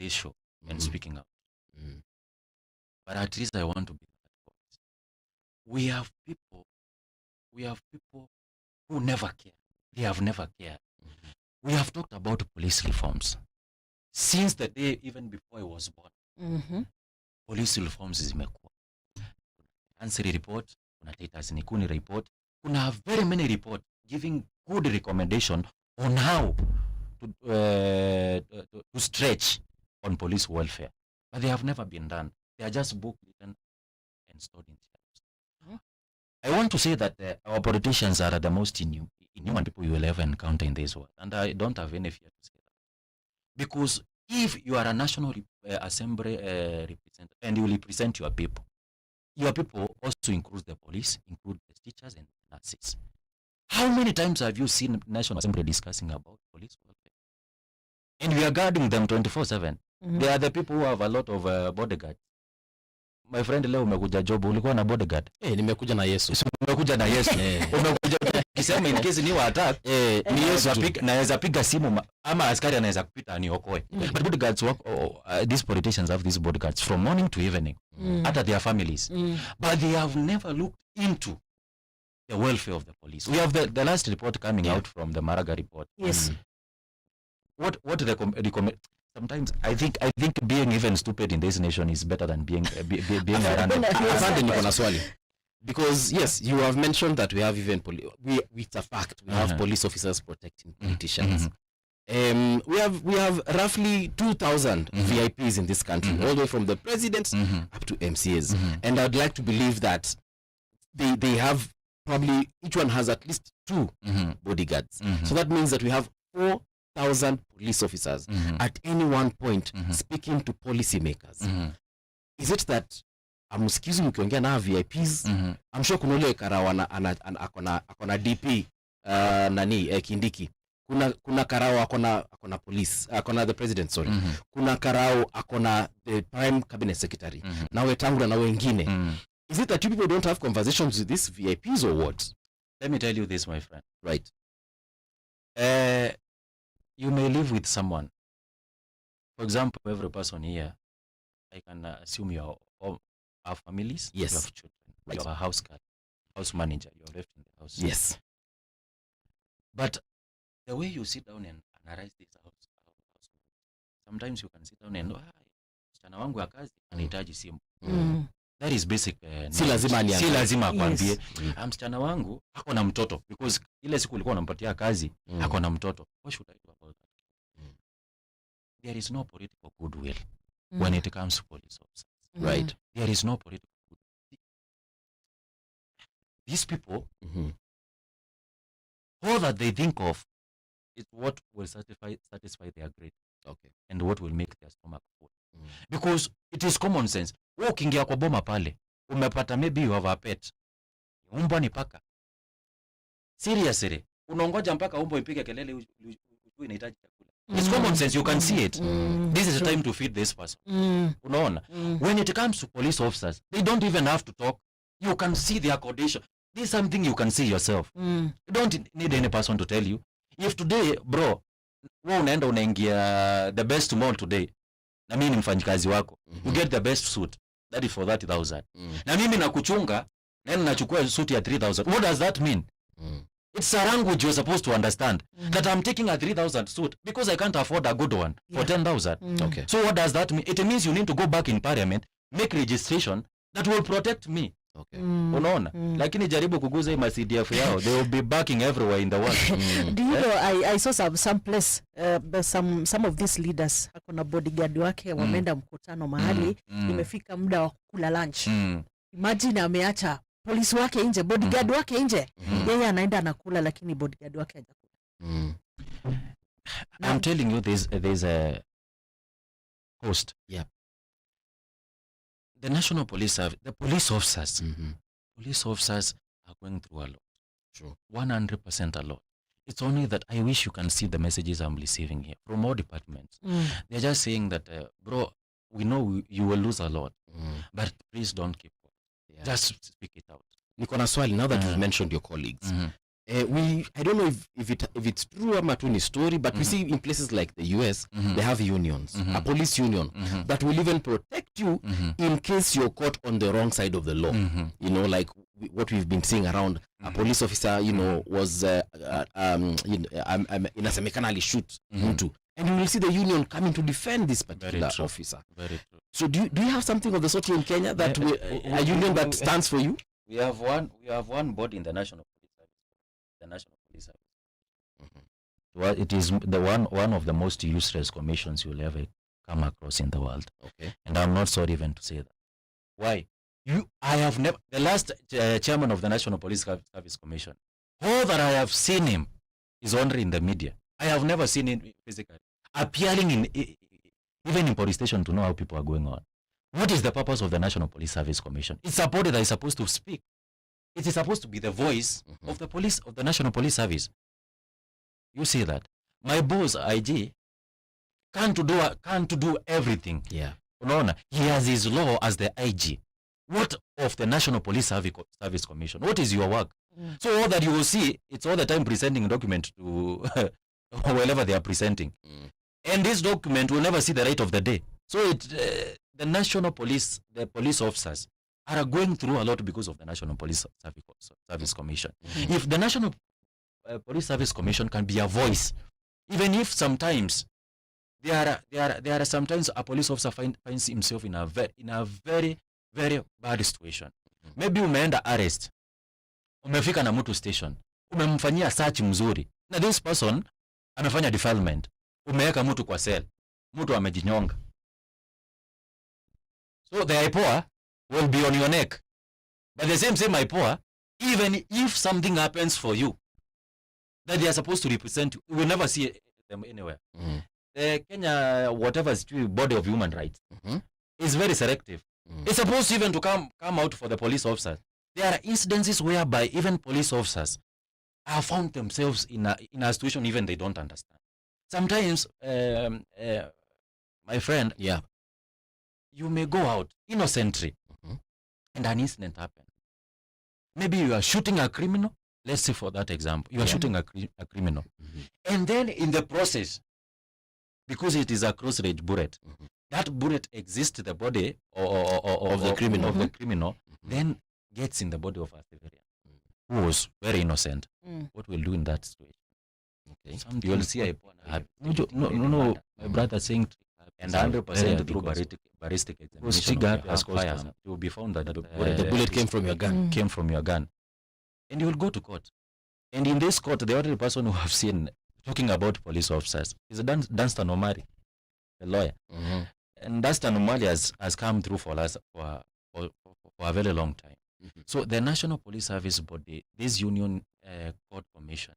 this show and speaking out. But at least I want to be that voice. We have people who never care. They have never cared. We have talked about police reforms. Since the day even before I was born, police reforms zimekuwa. Ansari report, kuna Titus Nikuni report, kuna very many reports giving good recommendation on how to stretch on police welfare. But they have never been done. They are just book written and stored in shelves. I want to say that our politicians are the most inhuman people you will ever encounter in this world. And I don't have any fear to say that. Because if you are a national assembly representative and you represent your people also include the police, include the teachers and the nurses. How many times have you seen National Assembly discussing about police welfare? And we are guarding them 24/7. They are the people who have a lot of bodyguards. My friend, leo umekuja job, ulikuwa na bodyguard? Nimekuja na Yesu. Umekuja na Yesu. Umekuja kisema in case ni wa attack, ni Yesu naweza piga simu ama askari anaweza kupita aniokoe. But bodyguards work, these politicians have these bodyguards from morning to evening, at their families. But they have never looked into the welfare of the police. We have the last report coming out from the Maraga report. Yes. What recommend? Sometimes I think being even stupid in this nation is better than being random. Because yes, you have mentioned that we have even it's a fact we have police officers protecting politicians. We have roughly 2,000 VIPs in this country, all the way from the president up to MCAs. And I'd like to believe that they have probably each one has at least 2 bodyguards. So that means that we have 4,000 police officers at any one point speaking to policymakers. Is it that excuse me, ukiongea na VIPs, I'm sure kuna ule karawa akona DP Kindiki, kuna karawa akona police, akona the president, sorry. Kuna karawa akona the prime cabinet secretary, na Wetangula na wengine. Is it that you people don't have conversations with these VIPs or what? Let me tell you this, my friend. Right. You may live with someone. For example, every person here, I can assume you have families. Yes. You have children. Right. You have a house manager. You are left in the house. Yes. But the way you sit down and analyze this house, sometimes you can sit down and msichana wangu ya kazi anahitaji simu. That is basic. Si lazima akwambie. Msichana wangu ako na mtoto, because ile siku ulikuwa unampatia kazi ako na mtoto. What should I do about that? There is no political goodwill when it comes to police officers. Right. There is no political goodwill. These people, all that they think of is what will satisfy their greed. Okay. And what will make their stomach full. Because it is common sense. Wewe ukiingia kwa boma pale, umepata maybe you have a pet. Umbwa ni paka. Seriously, unaongoja mpaka umbwa ipige kelele ujue inahitaji chakula. It's common sense, you can see it. This is the time to feed this person. Unaona? When it comes to police officers, they don't even have to talk. You can see their condition. This is something you can see yourself. You don't need any person to tell you. If today, bro, wewe unaenda unaingia the best mall today, na mimi ni mfanyikazi wako, you get the best suit, that is for 30,000. Na mimi nakuchunga, na nachukua suit ya 3,000. What does that mean? It's a language you're supposed to understand. That I'm taking a 3,000 suit because I can't afford a good one for 10,000. Okay. So what does that mean? It means you need to go back in parliament, make registration that will protect me. Okay. Unaona? Lakini jaribu kuguza hii CDF yao, they will be backing everywhere in the world. Do you know, I saw some place, some of these leaders hakuna bodyguard wake wameenda mkutano mahali, imefika muda wa kula lunch. Imagine ameacha polisi wake nje, bodyguard wake nje. Yeye anaenda anakula lakini bodyguard wake hajakula. I'm telling you, there's a host. Yeah. The National Police Service, the police officers, police officers are going through a lot. True. 100% a lot. It's only that I wish you can see the messages I'm receiving here from all departments. They're just saying that, bro, we know you will lose a lot, but please don't keep quiet. Just speak it out. Niko na swali, now that you've mentioned your colleagues, I don't know if it's true or matuni story, but we see in places like the US, they have unions, a police union that will even protect you in case you're caught on the wrong side of the law. You know, like what we've been seeing around, a police officer, you know, was inasemekana alishoot mtu, and you will see the union coming to defend this particular officer. Very true. So do you have something of the sort here in Kenya, that a union that stands for you? We have one body in the National Police Service. The National Police Service. Well, it is the one of the most useless commissions you'll ever come across in the world. Okay. And I'm not sorry even to say that. Why? I have never, the last chairman of the National Police Service Commission, all that I have seen him is only in the media. I have never seen him physically appearing even in police station to know how people are going on. What is the purpose of the National Police Service Commission? It's a body that is supposed to speak. It is supposed to be the voice of the police, of the National Police Service. You see that? My boss, IG, can't do everything. Yeah. Unaona? He has his law as the IG. What of the National Police Service Commission? What is your work? So all that you will see, it's all the time presenting a document to wherever they are presenting. And this document will never see the light of the day. So the National Police, the police officers are going through a lot because of the National Police Service Commission. If the National Police Service Commission can be a voice, even if sometimes there are sometimes a police officer finds himself in a very bad situation. Maybe umeenda arrest, umefika na mtu station, umemfanyia search mzuri, na this person amefanya defilement, umeweka mtu kwa cell, mtu amejinyonga. So the IPOA will be on your neck. But the same IPOA, even if something happens for you that they are supposed to represent you, you will never see them anywhere. The Kenya, whatever body of human rights, is very selective. It's supposed even to come out for the police officers. There are incidences whereby even police officers have found themselves in a situation even they don't understand. Sometimes, my friend, you may go out innocently and an incident happens. Maybe you are shooting a criminal. Let's say for that example, you are shooting a criminal. And then in the process, because it is a cross-range bullet, that bullet exists in the body of the criminal, then gets in the body of a civilian who was very innocent. What will do in that situation? Okay. You will see a no, my brother saying, and 100% through ballistic examination has fired. It will be found that the bullet came from your gun. Came from your gun, and you will go to court. And in this court, the only person who have seen talking about police officers is Dunstan Omari, the lawyer. And Dunstan Omari has come through for us for a very long time. So the National Police Service Body, this union court commission,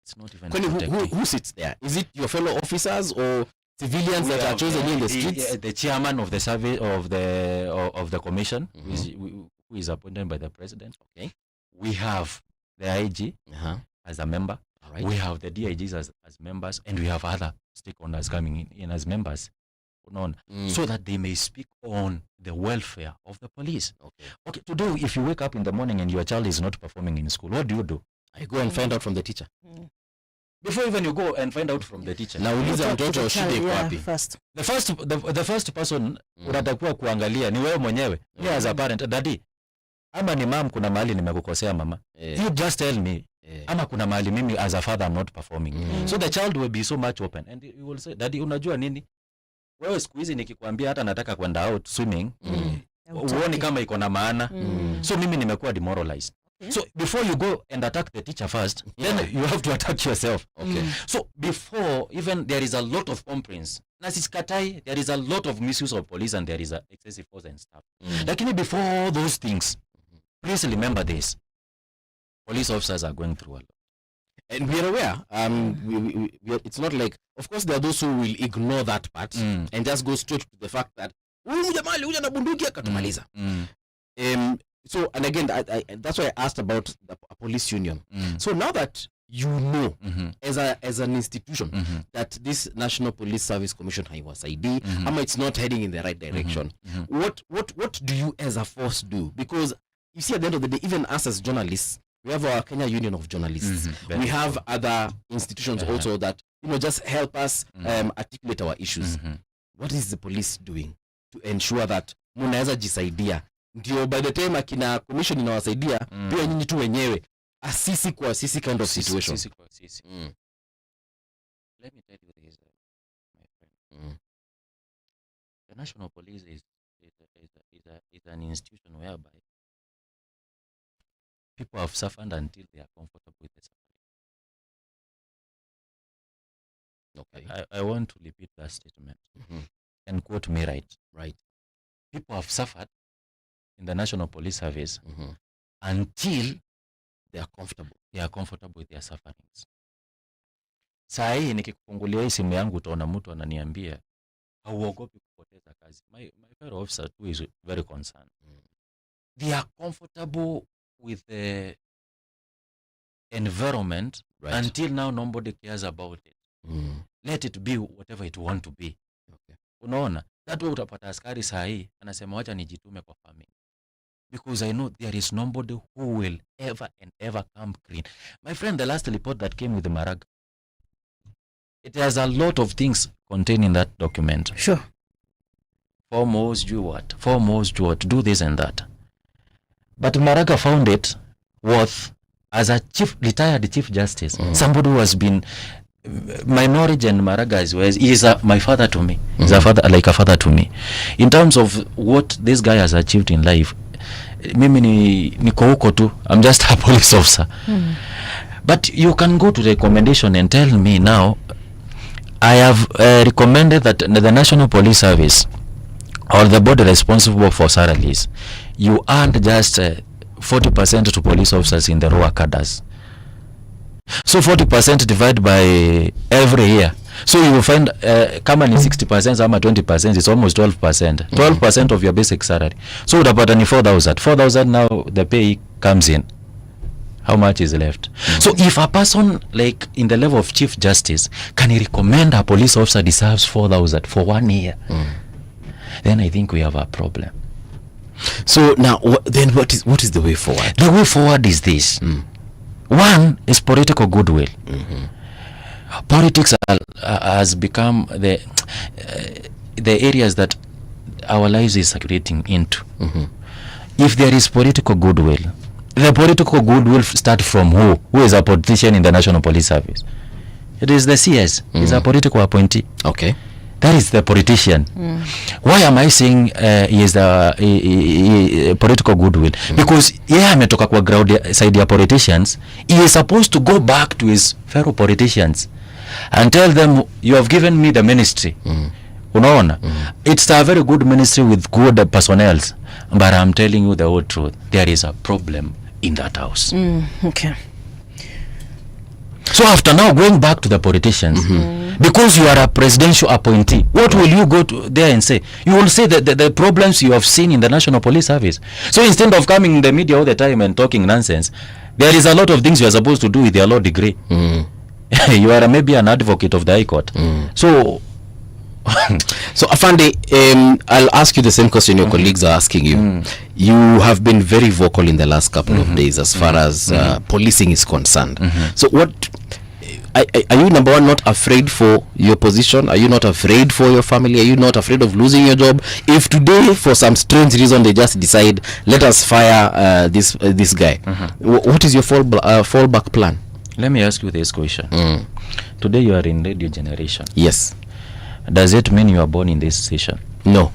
it's not even who sits there? Is it your fellow officers or civilians that are chosen in the streets? The chairman of the service of the commission, who is appointed by the president. Okay. We have the IG as a member. Right. We have the DIGs as members, and we have other stakeholders coming in as members, so that they may speak on the welfare of the police. Okay. Today, if you wake up in the morning and your child is not performing in school, what do? I go and find out from the teacher. Before even you go and find out from the teacher, now first. The first person unatakiwa kuangalia ni wewe mwenyewe. Me as a parent, daddy, ama ni mom, kuna mahali nimekukosea mama. You just tell me. Ama kuna mahali mimi as a father I'm not performing. So the child will be so much open, and you will say, daddy, unajua nini? Wewe siku hizi nikikwambia hata nataka kwenda out swimming, uone kama iko na maana. So mimi nimekuwa demoralized. So before you go and attack the teacher first, then you have to attack yourself. So before even there is a lot of complaints. Na sisikatai, there is a lot of misuse of police and there is a excessive force and stuff. Lakini before all those things, please remember this. Police officers are going through a lot. And we are aware. It's not like, of course, there are those who will ignore that part and just go straight to the fact that so, and again, that's why I asked about the police union. So now that you know, as an institution, that this National Police Service Commission was ID, it's not heading in the right direction. What do you as a force do? Because you see, at the end of the day, even us as journalists, We have our Kenya Union of Journalists. We have other institutions also that, just help us articulate our issues. What is the police doing to ensure that munaweza jisaidia? Ndio by the time akina commission inawasaidia, pia nyinyi tu wenyewe asisi kwa asisi kind of situation. Let me tell you this, my friend. The National Police is an institution whereby people have suffered until they are comfortable with the suffering. Okay. I want to repeat that statement and quote me right. Right. People have suffered in the National Police Service until they are comfortable. They are comfortable with their sufferings. Saa hii nikikufungulia hii simu yangu utaona mtu ananiambia hauogopi kupoteza kazi. My fellow officer too is very concerned. They are comfortable with the environment until now nobody cares about it. Let it be whatever it want to be. Okay. Unaona? That way utapata askari saa hii anasema wacha nijitume kwa family. Because I know there is nobody who will ever and ever come clean. My friend, the last report that came with the Maraga, it has a lot of things contained in that document. Sure. Foremost, do what, do this and that. But Maraga found it worth, as a retired chief justice, somebody who has been, my knowledge and Maraga is my father to me. He's a father, like a father to me. In terms of what this guy has achieved in life, mimi niko huko tu. I'm just a police officer. But you can go to the recommendation and tell me now, I have recommended that the National Police Service or the body responsible for salaries, you earned just 40% to police officers in the lower cadres. So 40% divided by every year. So you will find kama ni 60% ama 20%, it's almost 12%. 12% of your basic salary. So utapata ni 4,000. 4,000 now the pay comes in. How much is left? So if a person like in the level of Chief Justice can recommend a police officer deserves 4,000 for 1 year, then I think we have a problem. So now then what is the way forward? The way forward is this. One is political goodwill. Politics has become the areas that our lives is circulating into. If there is political goodwill, the political goodwill start from who? Who is a politician in the National Police Service? It is the CS. He's a political appointee. Okay. That is the politician. Why am I saying he is the political goodwill? Because ametoka kwa ground side ya politicians, he is supposed to go back to his fellow politicians and tell them, you have given me the ministry. Unaona? It's a very good ministry with good personnel, but I'm telling you the whole truth. There is a problem in that house. Okay. So after now going back to the politicians, because you are a presidential appointee, what will you go to there and say? You will say that the problems you have seen in the National Police Service. So instead of coming in the media all the time and talking nonsense, there is a lot of things you are supposed to do with your law degree. You are maybe an advocate of the High Court. So so Afande, I'll ask you the same question your colleagues are asking you. You have been very vocal in the last couple of days as far as policing is concerned. So what are you, number one, not afraid for your position? Are you not afraid for your family? Are you not afraid of losing your job? If today for some strange reason they just decide, let us fire this guy, what is your fallback plan? Let me ask you this question. Today you are in radio generation. Yes. Does it mean you are born in this station? No.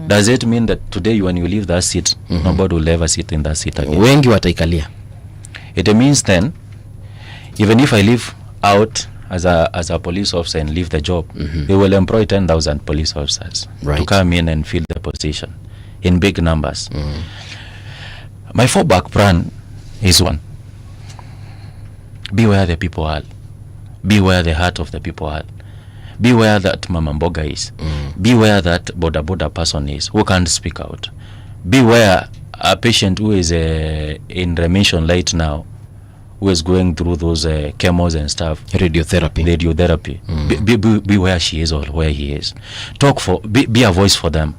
Does it mean that today when you leave that seat, nobody will ever sit in that seat again? Wengi wataikalia. It means then, even if I leave out as a police officer and leave the job, they will employ 10,000 police officers to come in and fill the position in big numbers. My fallback plan is one. Be where the people are. Be where the heart of the people are. Be where that Mama Mboga is. Be where that boda person is who can't speak out. Be where a patient who is in remission right now, who is going through those chemos and stuff. Radiotherapy. Be where she is or where he is. Be a voice for them.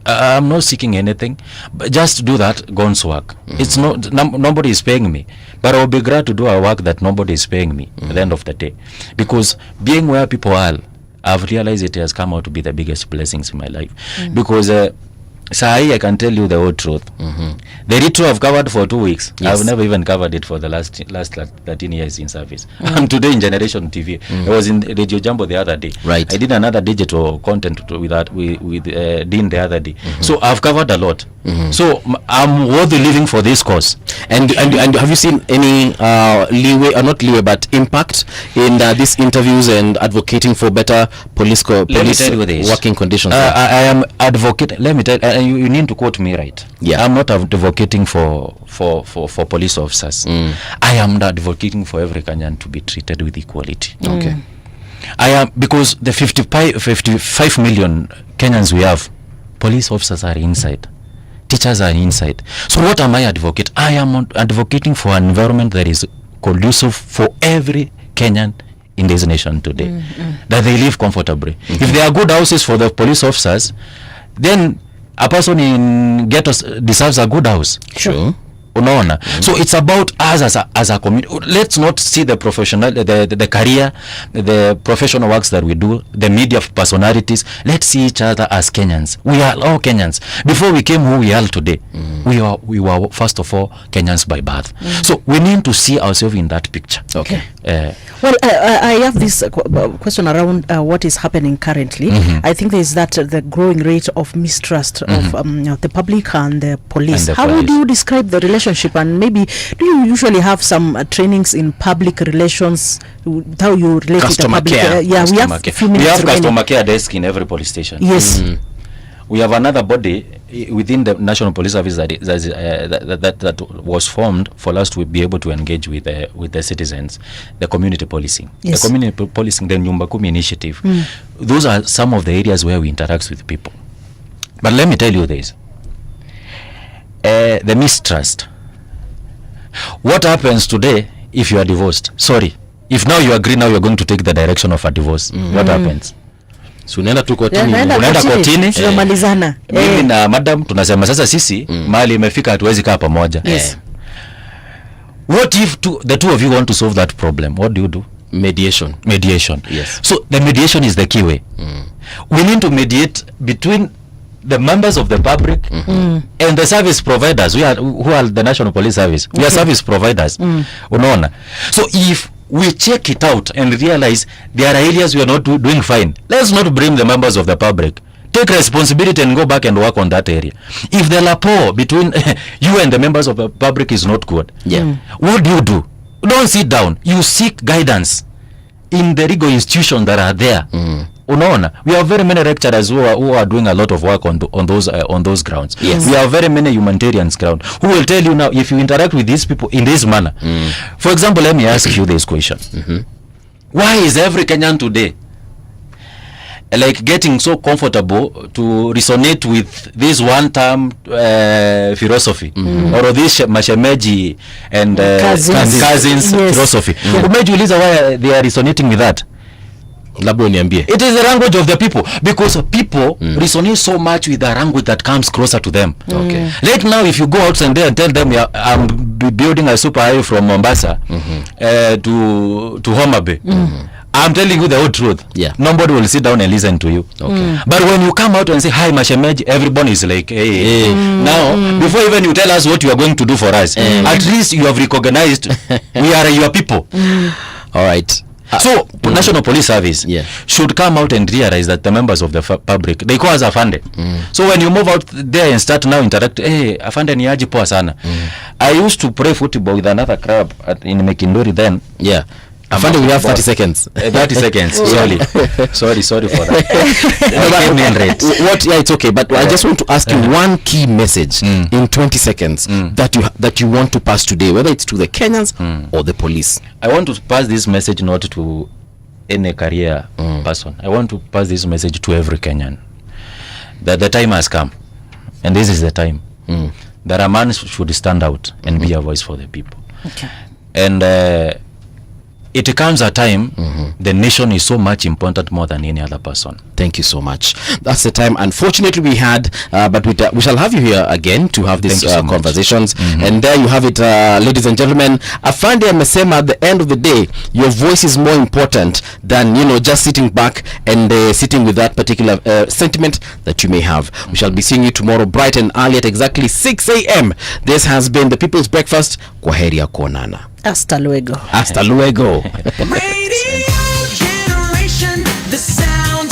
I'm not seeking anything, but just do that God's work. It's not nobody is paying me, but I'll be glad to do a work that nobody is paying me at the end of the day, because being where people are, I've realized it has come out to be the biggest blessings in my life. Because I can tell you the whole truth. The retro I've covered for 2 weeks. Yes. I've never even covered it for the last 13 years in service. I'm today in Generation TV. I was in Radio Jumbo the other day. Right. I did another digital content with that with Dean the other day. So I've covered a lot. So I'm worthy living for this cause. And have you seen any leeway, or not leeway, but impact in these interviews and advocating for better police Let me tell you this. working conditions? I am advocating. Let me tell you need to quote me right. Yeah. I'm not advocating for police officers. I am advocating for every Kenyan to be treated with equality. Okay. I am, because the 55 million Kenyans we have, police officers are inside, teachers are inside. So what am I advocating? I am advocating for an environment that is conducive for every Kenyan in this nation today, that they live comfortably. If there are good houses for the police officers, then a person in ghettos deserves a good house. Sure. Unaona? So it's about us as a community. Let's not see the professional, the career, the professional works that we do, the media personalities. Let's see each other as Kenyans. We are all Kenyans. Before we came who we are today, we were first of all Kenyans by birth. So we need to see ourselves in that picture. Okay. Well, I have this question around what is happening currently. I think there is that the growing rate of mistrust of the public and the police. And the How would police. you describe the relationship, and maybe do you usually have some trainings in public relations, how you relate to the Customer public? care. Yeah, we have Customer a care. few We minutes have remaining. customer care desk in every police station. Yes. We have another body within the National Police Service that was formed for us to be able to engage with the citizens, the community policing. Yes. The community policing, the Nyumba Kumi initiative. Those are some of the areas where we interact with people. But let me tell you this. The mistrust. What happens today if you are divorced? Sorry. If now you agree, now you're going to take the direction of a divorce. What happens? So unaenda tu Yeah, kotini. Unaenda kotini. tunamalizana. Mimi na madam tunasema sasa sisi mali imefika hatuwezi kaa pamoja. Yes. What if the two of you want to solve that problem? What do? Mediation. Mediation. Yes. So the mediation is the key way. We need to mediate between the members of the public and the service providers. Who are the National Police Service. We are service providers. Unaona? So if we check it out and realize there are areas we are not doing fine, let's not blame the members of the public. Take responsibility and go back and work on that area. If the rapport between you and the members of the public is not good, what do? Don't sit down. You seek guidance in the legal institutions that are there. Unaona, we have very many lecturers who are doing a lot of work on those grounds. Yes. We have very many humanitarians ground who will tell you now, if you interact with these people in this manner. For example, let me ask you this question. Why is every Kenyan today like getting so comfortable to resonate with this one-term philosophy or this mashemeji and cousins Yes. philosophy? Umejiuliza why they are resonating with that? Labda uniambie. It is the language of the people, because people resonate so much with the language that comes closer to them. Okay. Like now, if you go out and there and tell them, yeah, I'm building a super highway from Mombasa to Homa Bay, I'm telling you the whole truth. Yeah. Nobody will sit down and listen to you. Okay. But when you come out and say, hi, Mashemeji, everybody is like, hey. Now, before even you tell us what you are going to do for us, at least you have recognized we are your people. All right. So National Police Service should come out and realize that the members of the public, they call us afande. So when you move out there and start now interact, hey, afande ni aje poa sana. I used to play football with another club in Mekindori then. Yeah. Afande, we have 30 seconds. 30 seconds. Sorry for that. It's okay, but I just want to ask you one key message in 20 seconds that you want to pass today, whether it's to the Kenyans or the police. I want to pass this message not to any career person. I want to pass this message to every Kenyan. That the time has come, and this is the time that a man should stand out and be a voice for the people. Okay. And it comes a time the nation is so much important more than any other person. Thank you so much. That's the time, unfortunately, we had, but we shall have you here again to have these so conversations. And there you have it, ladies and gentlemen. Afande amesema at the end of the day, your voice is more important than, you know, just sitting back and sitting with that particular sentiment that you may have. We shall be seeing you tomorrow bright and early at exactly 6 a.m. This has been the People's Breakfast. Kwaheri ya kuonana. Hasta luego. Hasta luego. Radio generation, the sound